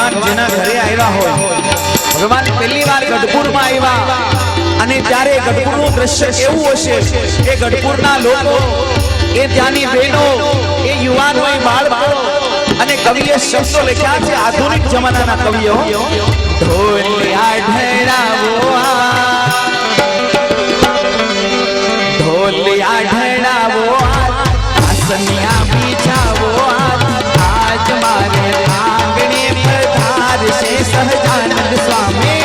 ભગવાન જેના ઘરે આવ્યા હોય, ભગવાન પહેલી વાર ગઢપુરમાં આવ્યા અને ત્યારે ગઢપુરનું દ્રશ્ય કેવું હશે કે ગઢપુરના લોકો, એ ત્યાંની બહેનો, એ યુવાનો, એ બાળકો અને કવિએ શબ્દો લખ્યા છે આધુનિક જમાનાના કવિઓ. ઢોલિયા ઢળાવો ઢોલિયા ઢળાવો આસનિયા બીછાવો આજ મારે આંગણે પધારશે સહજાનંદ સ્વામી.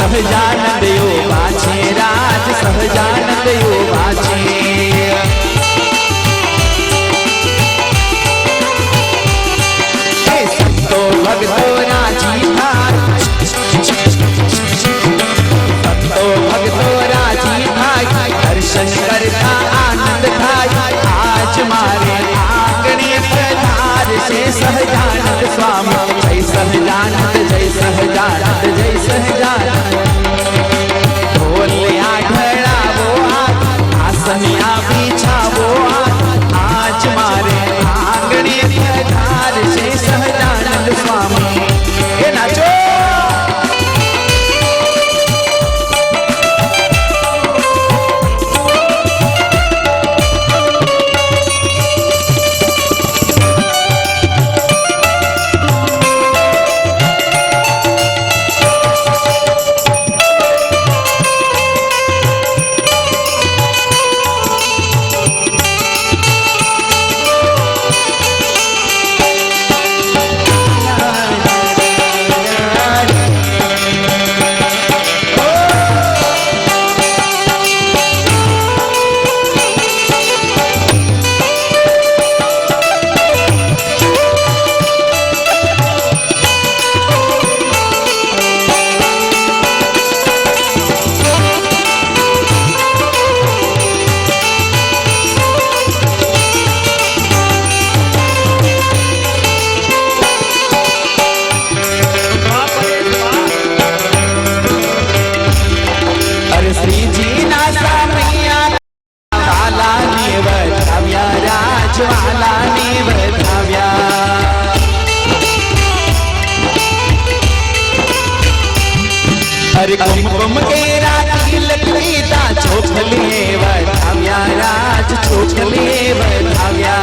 સહજાનંદ યોગા છે રાજ, સહજાનંદ યોગા છે. સંતો ભક્તો રાજી થાય, સંતો ભક્તો રાજી થાય, દર્શન કરતા આનંદ થાય. આજ મારે આંગણે પધારશે સહજાનંદ સ્વામી. જય સહજાનંદ, જય સહજાનંદ, જય સહજાનંદ. ઢોલિયા ઢળાવો આસનિયા બીછાવો આજ મારે આંગણે પધારશે સહજાનંદ સ્વામી. એ નાચો. हर कुमकुम केरा तिलक लीधा, छोखले वधाव्या राज, छोखले वधाव्या.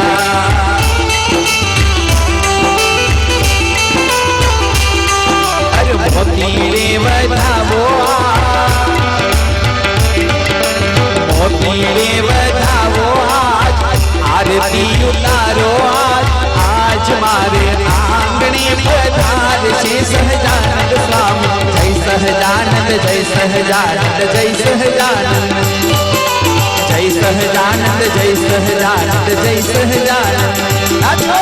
अरे मोतीरे वधावो मोतीरे वधावो आरती उतारो आज मारे आंगणे पधारશે સહજાનંદ સ્વામી. જય સહજાનંદ, જય સહજાનંદ, જય સહજાનંદ, જય સહજાનંદ, જય સહજાનંદ, જય સહજાનંદ. નાચો.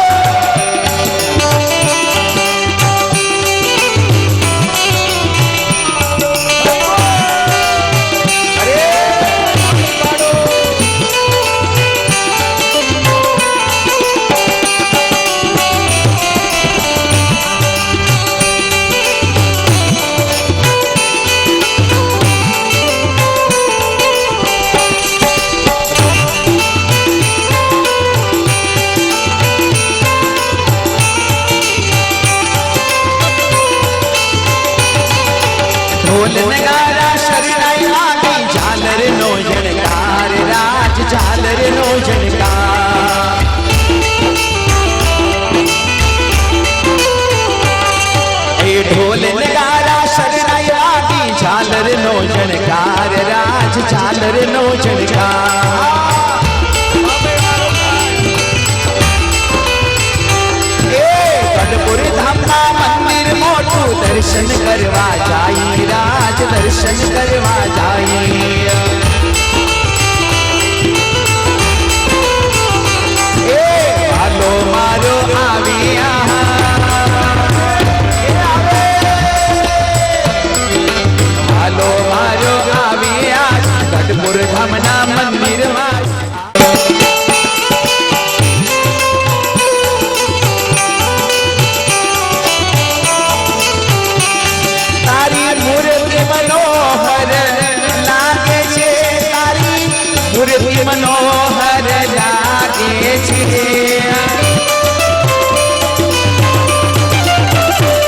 मनोहर लागे छे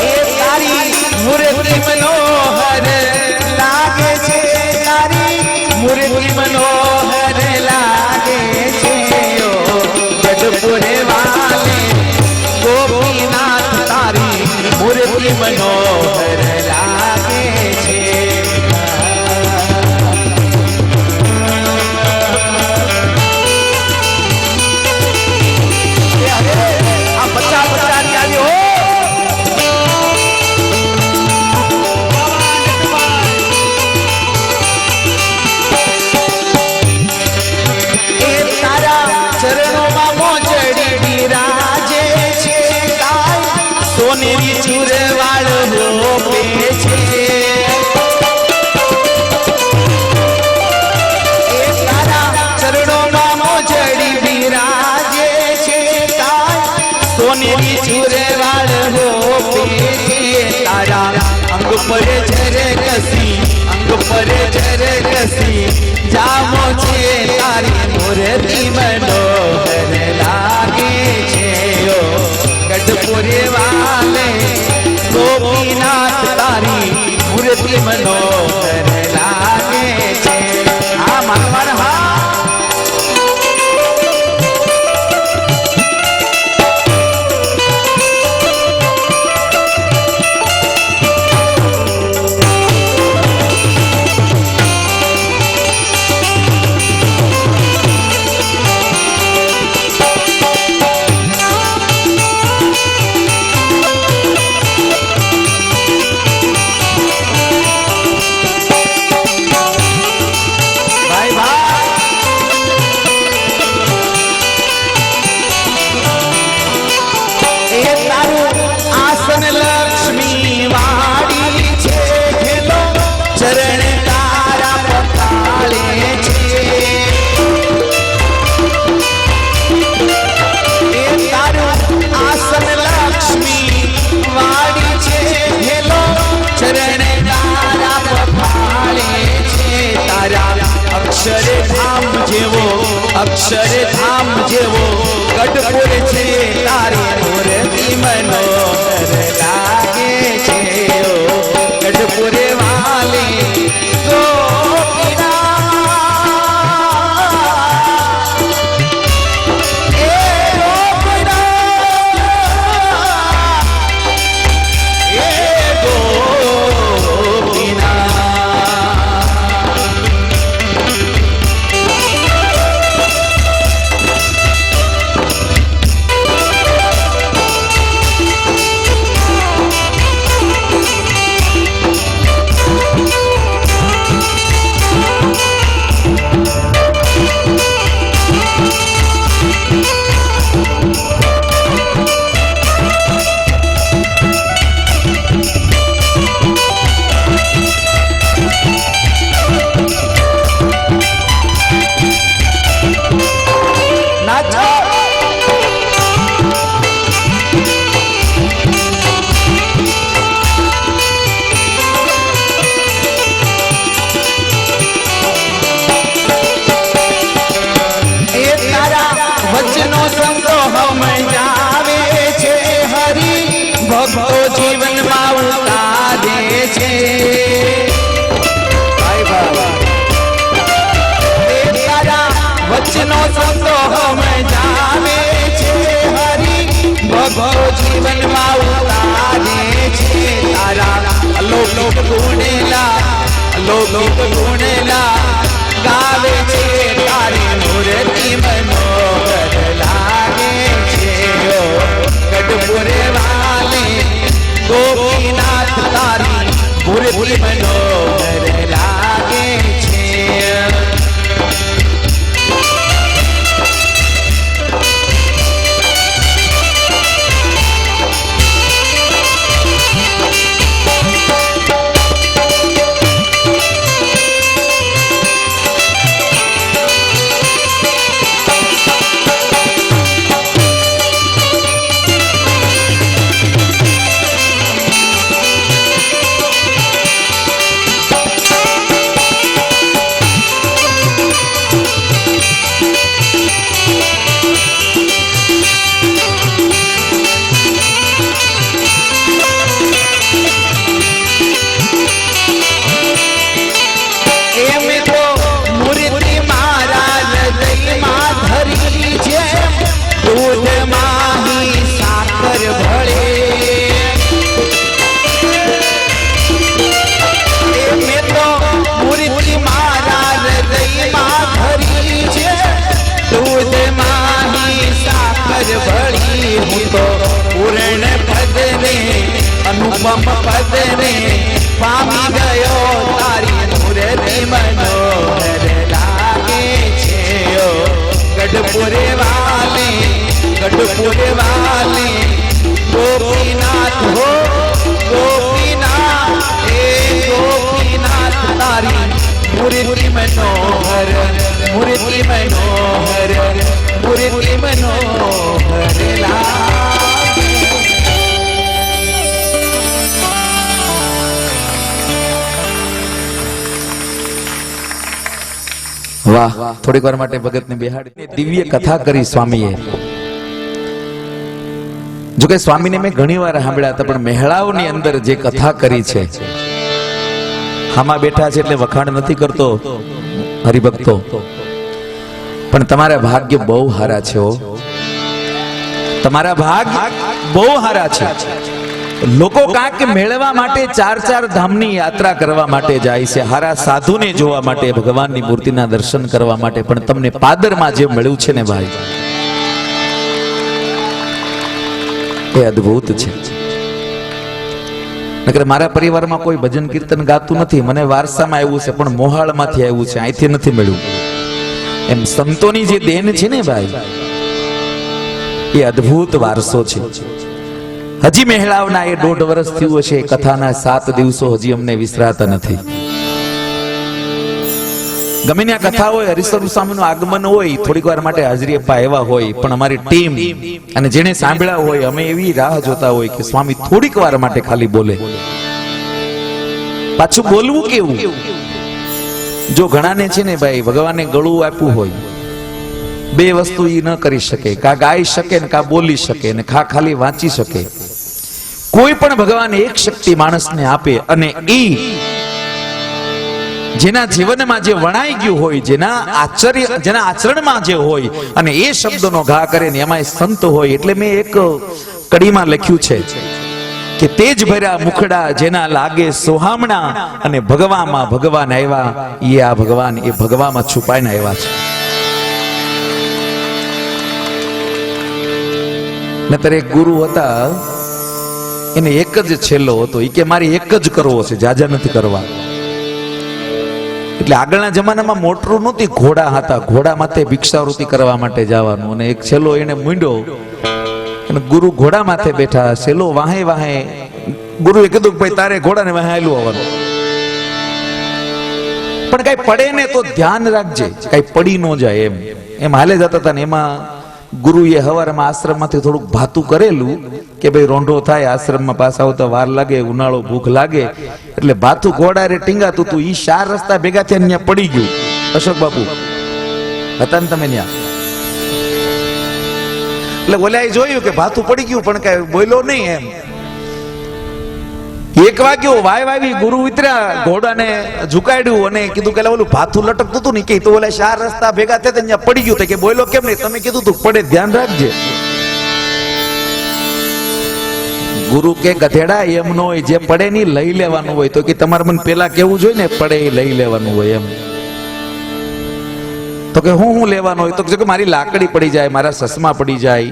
ए तारी मूर्ति मनोहर लागे छे तारी मूर्ति मनोहर लागे छे ओ गढ़पुर वाले गोपीनाथ तारी मूर्ति मनोहर लागे छे सोनेरी चूरवाड़ हो पेछे ए तारा चरणों में मोजड़ी विराजे छे सोनेरी चूरवाड़ हो पेछे तारा अंग पर झरे कसी अंग पर झरे कसी जामो छे तारी मूर्ति मनोहर लागे छे ओ गढ़पुर वाले गोपीनाथ तारी मूर्ति मनोहर लागे छे आ मनमन हा अक्षरधाम जेवो गढ़पुर छे तारी मूर्ति मनोहर लागे छे ओ गढ़पुर वाले भक्तो जीवन में उतारे छे तारा वचनो संतो हम जावे छे हरि भक्तो जीवन में उतारे छे तारा अलौकिक गुणेला गावे छे तारी मूर्ति मनोहर लागे छे ओ गढ़पुर वाले गोपीनाथ तारी मूर्ति मनोहर लागे छे अनुपम पद में पामी गयो तारी मूर्ति मनोहर लागे छे ओ गढ़पुरे वाले गोपीनाथ हो गोपीनाथ हे गोपीनाथ तारी मूर्ति मनोहर मूर्ति मनोहर मूर्ति मनोहर लागे। વાહ, થોડીક વાર માટે ભગતને બેહાડી દિવ્ય કથા કરી સ્વામીએ. જો કે સ્વામીને મેં ઘણી વાર સાંભળ્યા હતા, પણ મહેળાઓની અંદર જે કથા કરી છે, હામાં બેઠા છે એટલે વખાણ નથી કરતો હરિભક્તો, પણ તમારા ભાગ્ય બહુ હારા છે. તમારા ભાગ બહુ હારા છે. લોકો કાંક મેળવવા માટે 4 ધામની યાત્રા કરવા માટે જાય છે, હારા સાધુને જોવા માટે, ભગવાનની મૂર્તિના દર્શન કરવા માટે, પણ તમને પાદરમાં જે મળ્યું છે ને ભાઈ, એ અદ્ભુત છે. નકર મારા પરિવારમાં કોઈ ભજન કીર્તન ગાતું નથી, મને વારસામાં આવ્યું છે, પણ મોહાળમાંથી આવ્યું છે, અહીંથી નથી મળ્યું. એમ સંતોની જે દેન છે ને ભાઈ, એ અદ્ભુત વારસો છે. હજી મહેળાવના એ 1.5 વર્ષ થયું હશે, કથાના 7 દિવસો હજી અમને વિસરાતા નથી. ગમે ત્યાં કથા હોય, હરિસ્વરૂપ સ્વામીનું આગમન હોય, થોડીક વાર માટે હાજરી આપવા એવા હોય, પણ અમારી ટીમ અને જેને સાંભળ્યા હોય, અમે એવી રાહ જોતા હોય કે સ્વામી થોડીક વાર માટે ખાલી બોલે. પાછું બોલવું કેવું? જો ઘણાને છે ને ભાઈ ભગવાને ગળું આપ્યું હોય, 2 વસ્તુ ઈ ન કરી શકે, કા ગાઈ શકે ને કા બોલી શકે ને ખાલી વાંચી શકે. કોઈ પણ ભગવાન એક શક્તિ માણસને આપે, અને ઈ જેના જીવનમાં જે વણાઈ ગયું હોય, જેના આચરણમાં જે હોય, અને એ શબ્દનો ઘા કરે ને એમાં સંત હોય. એટલે મેં એક કડીમાં લખ્યું છે કે તેજ ભર્યા મુખડા જેના લાગે સોહામણા, અને ભગવામાં ભગવાન આવ્યા, એ આ ભગવાન એ ભગવામાં છુપાઈને આવ્યા છે. નતર એક ગુરુ હતા, એને એક જ છેલ્લો હતો, એ કે મારી એક જ કરવો છે, જાજા નથી કરવા. એટલે આગળના જમાનામાં મોટરું નહોતી, ઘોડા હતા, ઘોડા માથે ભિક્ષાવૃત્તિ કરવા માટે જવાનું, અને એક છેલ્લો એને મૂંડ્યો, અને ગુરુ ઘોડા માથે બેઠા, છેલ્લો વાહે વાહે. ગુરુએ કીધું ભાઈ તારે ઘોડાને વાહે હાલ્યું આવવાનું, પણ કઈ પડે ને તો ધ્યાન રાખજે, કઈ પડી ન જાય. એમ હાલે જતા હતા ને એમાં ગુરુએ હવારમાં આશ્રમમાંથી થોડુંક ભાતું કરેલું કે ભાઈ રોંઢો થાય, આશ્રમમાં પાછા આવતા વાર લાગે, ઉનાળો ભૂખ લાગે, એટલે ભાતું ઘોડા રે ટીંગાતું હતું. ઈ 4 રસ્તા ભેગા થયા, ત્યાં પડી ગયું. અશોક બાપુ હતા ને તમે ત્યાં, એટલે ઓલાએ જોયું કે ભાતું પડી ગયું, પણ કઈ બોલ્યો નહીં. એમ 1 વાગ્યો, વાવી ગુરુ ઉતર્યા, ઘોડાને ઝુકાડ્યું અને કીધું કે ઓલું ભાથું લટકતું હતું ને, કે તો ઓલા 4 રસ્તા ભેગા થયા ત્યાં પડી ગયું. કે બોલો કેમ નહીં? તમે કીધું તું પડે, ધ્યાન રાખજે. ગુરુ કે ગધેડા એમ ન હોય, જે પડે ની લઈ લેવાનું હોય. તો કે તમારે મને પેલા કેવું જોઈએ ને, પડે એ લઈ લેવાનું હોય. એમ તો કે હું લેવાનું હોય? તો કે મારી લાકડી પડી જાય, મારા સસમા પડી જાય,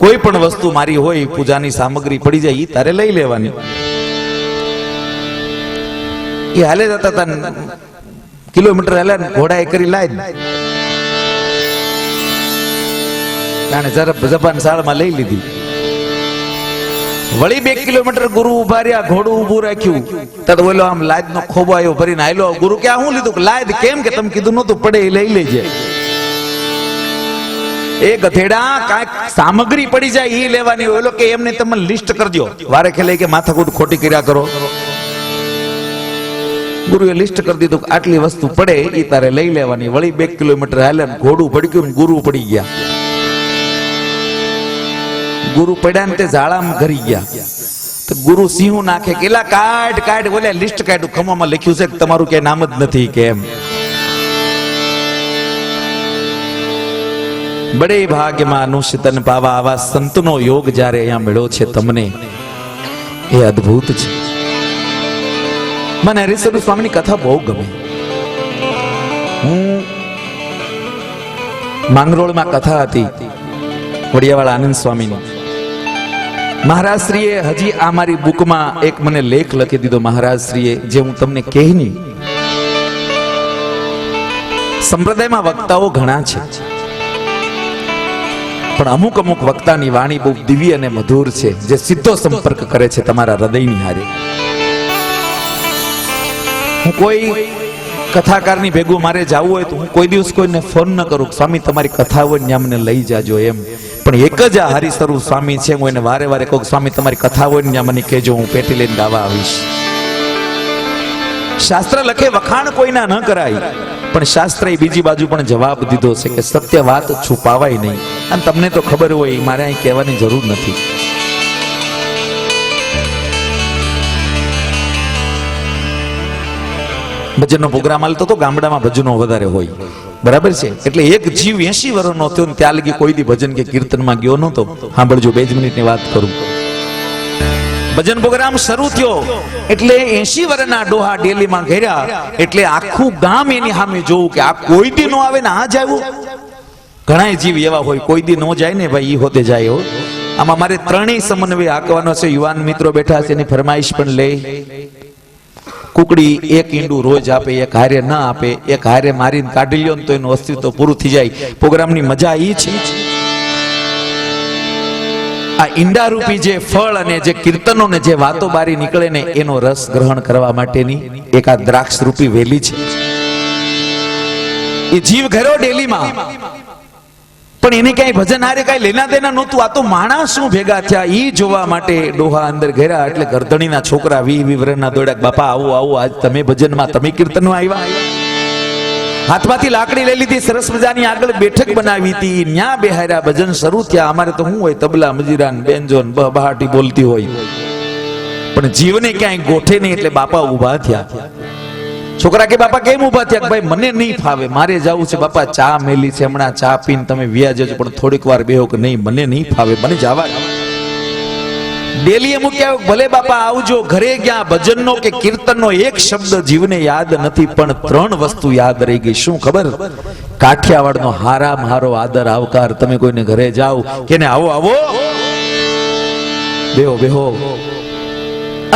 કોઈ પણ વસ્તુ મારી હોય, પૂજાની સામગ્રી પડી જાય, એ તારે લઈ લેવાની. એ હાલે જતા હતા, કિલોમીટર હાલ્યા, ઘોડા એ કરી લાય, જપાન શાળામાં લઈ લીધી. વળી 2 કિલોમીટર ગુરુ ઉભા રહ્યા, ઘોડું ઉભું રાખ્યું, તદ બોલો આમ લાદ નો ખોબો આવ્યો ભરીને આયલો. ગુરુ કે હું લીધું? લાદ કેમ? કે તમે કીધું નતું પડે એ લઈ લેજે. એ ગધેડા કાંઈક સામગ્રી પડી જાય એ લેવાની હોય. કે એમને તમે લિસ્ટ કરજો, વારે ખેલે કે માથાકૂટ ખોટી કર્યા કરો. ગુરુએ લિસ્ટ કરી દીધું, આટલી વસ્તુ પડે એ તારે લઈ લેવાની. વળી 2 કિલોમીટર હાલ્યા, ઘોડું ભડક્યું, ગુરુ પડી ગયા. ગુરુ પડ્યા ને તે ઝાડામાં ઘરી ગયા. તો ગુરુ સિંહ નાખે, કેલા કાઢ બોલે, લિસ્ટ કાઢ્યું, ખમામાં લખ્યું છે કે તમારું કે નામ જ નથી. કેમ? બડે ભાગ્યમાં અનુશિતન પાવા, આવા સંતનો યોગ જ્યારે અહીંયા મળ્યો છે તમને, એ અદ્ભુત છે. મને હરિસ્વરૂપ સ્વામીની કથા બહુ ગમે. હું માંગરોળમાં કથા હતી વડિયાવાળા આનંદ સ્વામીની, મહારાજશ્રીએ હજી આ મારી બુકમાં એક મને લેખ લખી દીધો મહારાજશ્રીએ, જે હું તમને કહી નહીં. સંપ્રદાયમાં વક્તાઓ ઘણા છે, પણ અમુક અમુક વક્તાની વાણી બહુ દિવ્ય અને મધુર છે, જે સીધો સંપર્ક કરે છે તમારા હૃદયની હારે. હું કોઈ કથાકારની ભેગું મારે જવું હોય તો હું કોઈ દિવસ કોઈને ફોન ન કરું સ્વામી તમારી કથા હોય ને મને લઈ જાજો એમ. પણ એક જ આ હરિસ્વરૂપ સ્વામી છે, હું એને વારે વારે કહું સ્વામી તમારી કથા હોય ને મને કહેજો, હું પેટી લઈને ગાવા આવીશ. શાસ્ત્ર લખે વખાણ કોઈના ન કરાય, પણ શાસ્ત્રએ બીજી બાજુ પણ જવાબ દીધો છે કે સત્ય વાત છુપાવાય નહીં. અને તમને તો ખબર હોય, મારે અહીં કહેવાની જરૂર નથી. ભજનનો પ્રોગ્રામ હાલતો તો ગામડામાં ભજનો વધારે હોય, બરાબર છે. એટલે એક જીવ 80 વર્ષનો થયો ને ત્યાં લગી કોઈ દી ભજન કે કીર્તનમાં ગયો નહોતો. સાંભળજો, 2 મિનિટની વાત કરું. ભજન પ્રોગ્રામ શરૂ થયો એટલે 80 વર્ષના ડોહા ડેલીમાં ઘેર્યા, એટલે આખું ગામ એની સામે જોવું કે આ કોઈ દી નો આવે ને આ જ આવ્યું. ઘણા જીવ એવા હોય કોઈ દી નો જાય ને ભાઈ, ઈ હોતે જાય હો. આમાં મારે ત્રણેય સમન્વય આંકવાનો છે. યુવાન મિત્રો બેઠા છે, એની ફરમાઈશ પણ લે. કુકડી એક ઈંડું રોજ આપે, એક હારે ન આપે, એક હારે મારીને કાઢી લ્યો ને તો એનું અસ્તિત્વ પૂરું થઈ જાય. પ્રોગ્રામની મજા ઈ છે. આ ઈંડા રૂપી જે ફળ અને જે કીર્તનો ને જે વાતો બારી નીકળે ને એનો રસ ગ્રહણ કરવા માટેની એક આ દ્રાક્ષ રૂપી વેલી છે. એ જીવ ઘરો ડેલીમાં, પણ એને કઈ ભજન હારે કઈ લેના દેના નહોતું. આ તો માણસ શું ભેગા થયા ઈ જોવા માટે ડોહા અંદર ઘેરા. એટલે ગરદણીના છોકરા 20 વર્ષના દોડ્યા, બાપા આવો આવો, આજ તમે ભજનમાં તમે કીર્તનમાં આવ્યા. હાથમાંથી લાકડી લઈ લીધી, સરસ મજાની આગળ બેઠક બનાવી હતી, ન્યા બેહાર્યા, ભજન શરૂ થયા. અમારે તો શું હોય, તબલા મજીરા બેન્જો બહાટી બોલતી હોય, પણ જીવને ક્યાંય ગોઠે નહીં. એટલે બાપા ઉભા થયા. છોકરા કે બાપા કેમ ઉભા થયા? ભાઈ મને નહીં ફાવે, મારે જવું છે. બાપા ચા મેલી છે, હમણાં ચા પીને તમે વ્યા જજો, પણ થોડીક વાર બેહો. કે નહીં મને નહીં ફાવે, મને જવા. ડેલીએ મૂક્યા, ભલે બાપા આવજો. ઘરે ગયા, ભજનનો કે કીર્તનનો એક શબ્દ જીવને યાદ નથી, પણ 3 વસ્તુ યાદ રહી ગઈ. શું ખબર? કાઠિયાવાડનો હારામ હારો આદર આવકાર. તમે કોઈને ઘરે જાઓ કે ને આવો આવો, બેહો બેહો,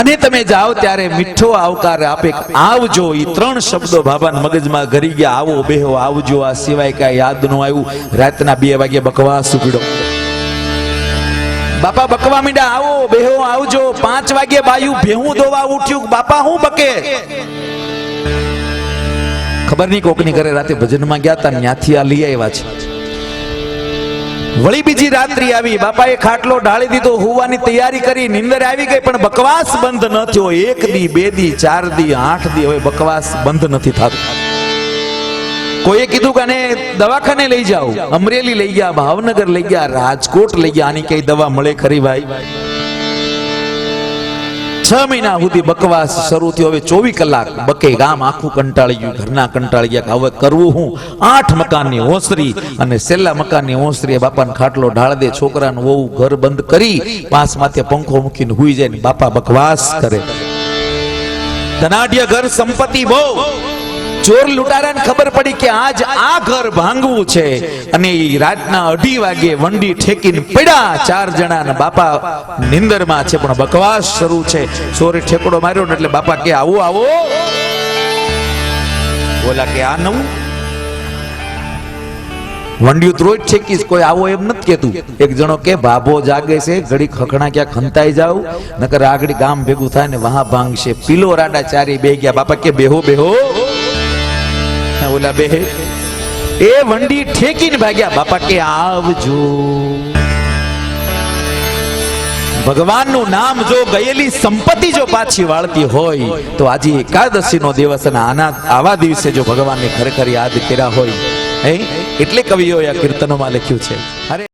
અને તમે જાઓ ત્યારે મીઠો આવકાર આપે, આવજો. એ 3 શબ્દો બાબાના મગજમાં ઘરી ગયા. આવો બેહો આવજો, આ સિવાય કઈ યાદ ન આવ્યું. રાતના 2 વાગે બકવાસ ઉપડ્યો. બાપા બકવા મીડા, આવો બેહો આવજો. 5 વાગે બાયું ભેહું દોવા ઉઠ્યું. બાપા હું બકે? ખબર નહીં કોકની ઘરે રાતે ભજનમાં ગયા તા, ત્યાંથી આ લઈ આવ્યા છે. વળી બીજી રાત્રિ આવી, બાપાએ ખાટલો ઢાળી દીધો, હોવાની તૈયારી કરી, નીંદર આવી ગઈ, પણ બકવાસ બંધ ન થયો. 1 દી 2 દી 4 દી 8 દી હવે બકવાસ બંધ નથી થતો. કોઈએ કીધું કે આને દવાખાને લઈ જાઓ. અમરેલી લઈ ગયા, ભાવનગર લઈ ગયા, રાજકોટ લઈ ગયા. આની કઈ દવા મળે ખરી ભાઈ? 6 મહિના સુધી બકવાસ શરૂ થયો. હવે 24 કલાક બકે. ગામ આખું કંટાળી ગયું, ઘરના કંટાળી ગયા. હવે કરવું હું? 8 મકાનની ઓસરી અને છેલ્લા મકાનની ઓસરી બાપાને ખાટલો ઢાળ દે. છોકરાનું વહુ ઘર બંધ કરી પાસ માથે પંખો મૂકીને હુઈ જાય ને બાપા બકવાસ કરે. ધનાઢ્ય ઘર, સંપત્તિ બહુ. ચોર લૂંટારાને ખબર પડી કે આજ આ ઘર ભાંગવું છે, અને રાતના 2:30 વાગે વંડી ઠેકીને પડ્યા. 4 જણા ને બાપા નિંદરમાં છે, પણ બકવાસ શરૂ છે. ચોરે ઠેકડો માર્યો એટલે બાપા કે આવો આવો. બોલા કે આ નવું વંડિયું રોજ ઠેકીશ, કોઈ આવો એમ નથી કેતું. એક જણો કે ભાભો જાગે છે, ઘડી ખખણા ક્યાં ખંતાઈ જાવ, નકર આગળ ગામ ભેગું થાય ને વહા ભાંગશે. પીલો રાડા 4 બે ગયા. બાપા કે બેહો બેહો. ઓલા બેહે, એ વંડી ઠેકીને ભાગ્યા. બાપા કે આવજો. ભગવાનનું નામ જો, ગયેલી સંપત્તિ જો પાછી વાળતી હોય તો આજે એકાદશી નો દિવસ, અને આવા દિવસે જો ભગવાનને ખરેખર યાદ કર્યા હોય, એટલે કવિઓએ આ કીર્તનોમાં લખ્યું છે. અરે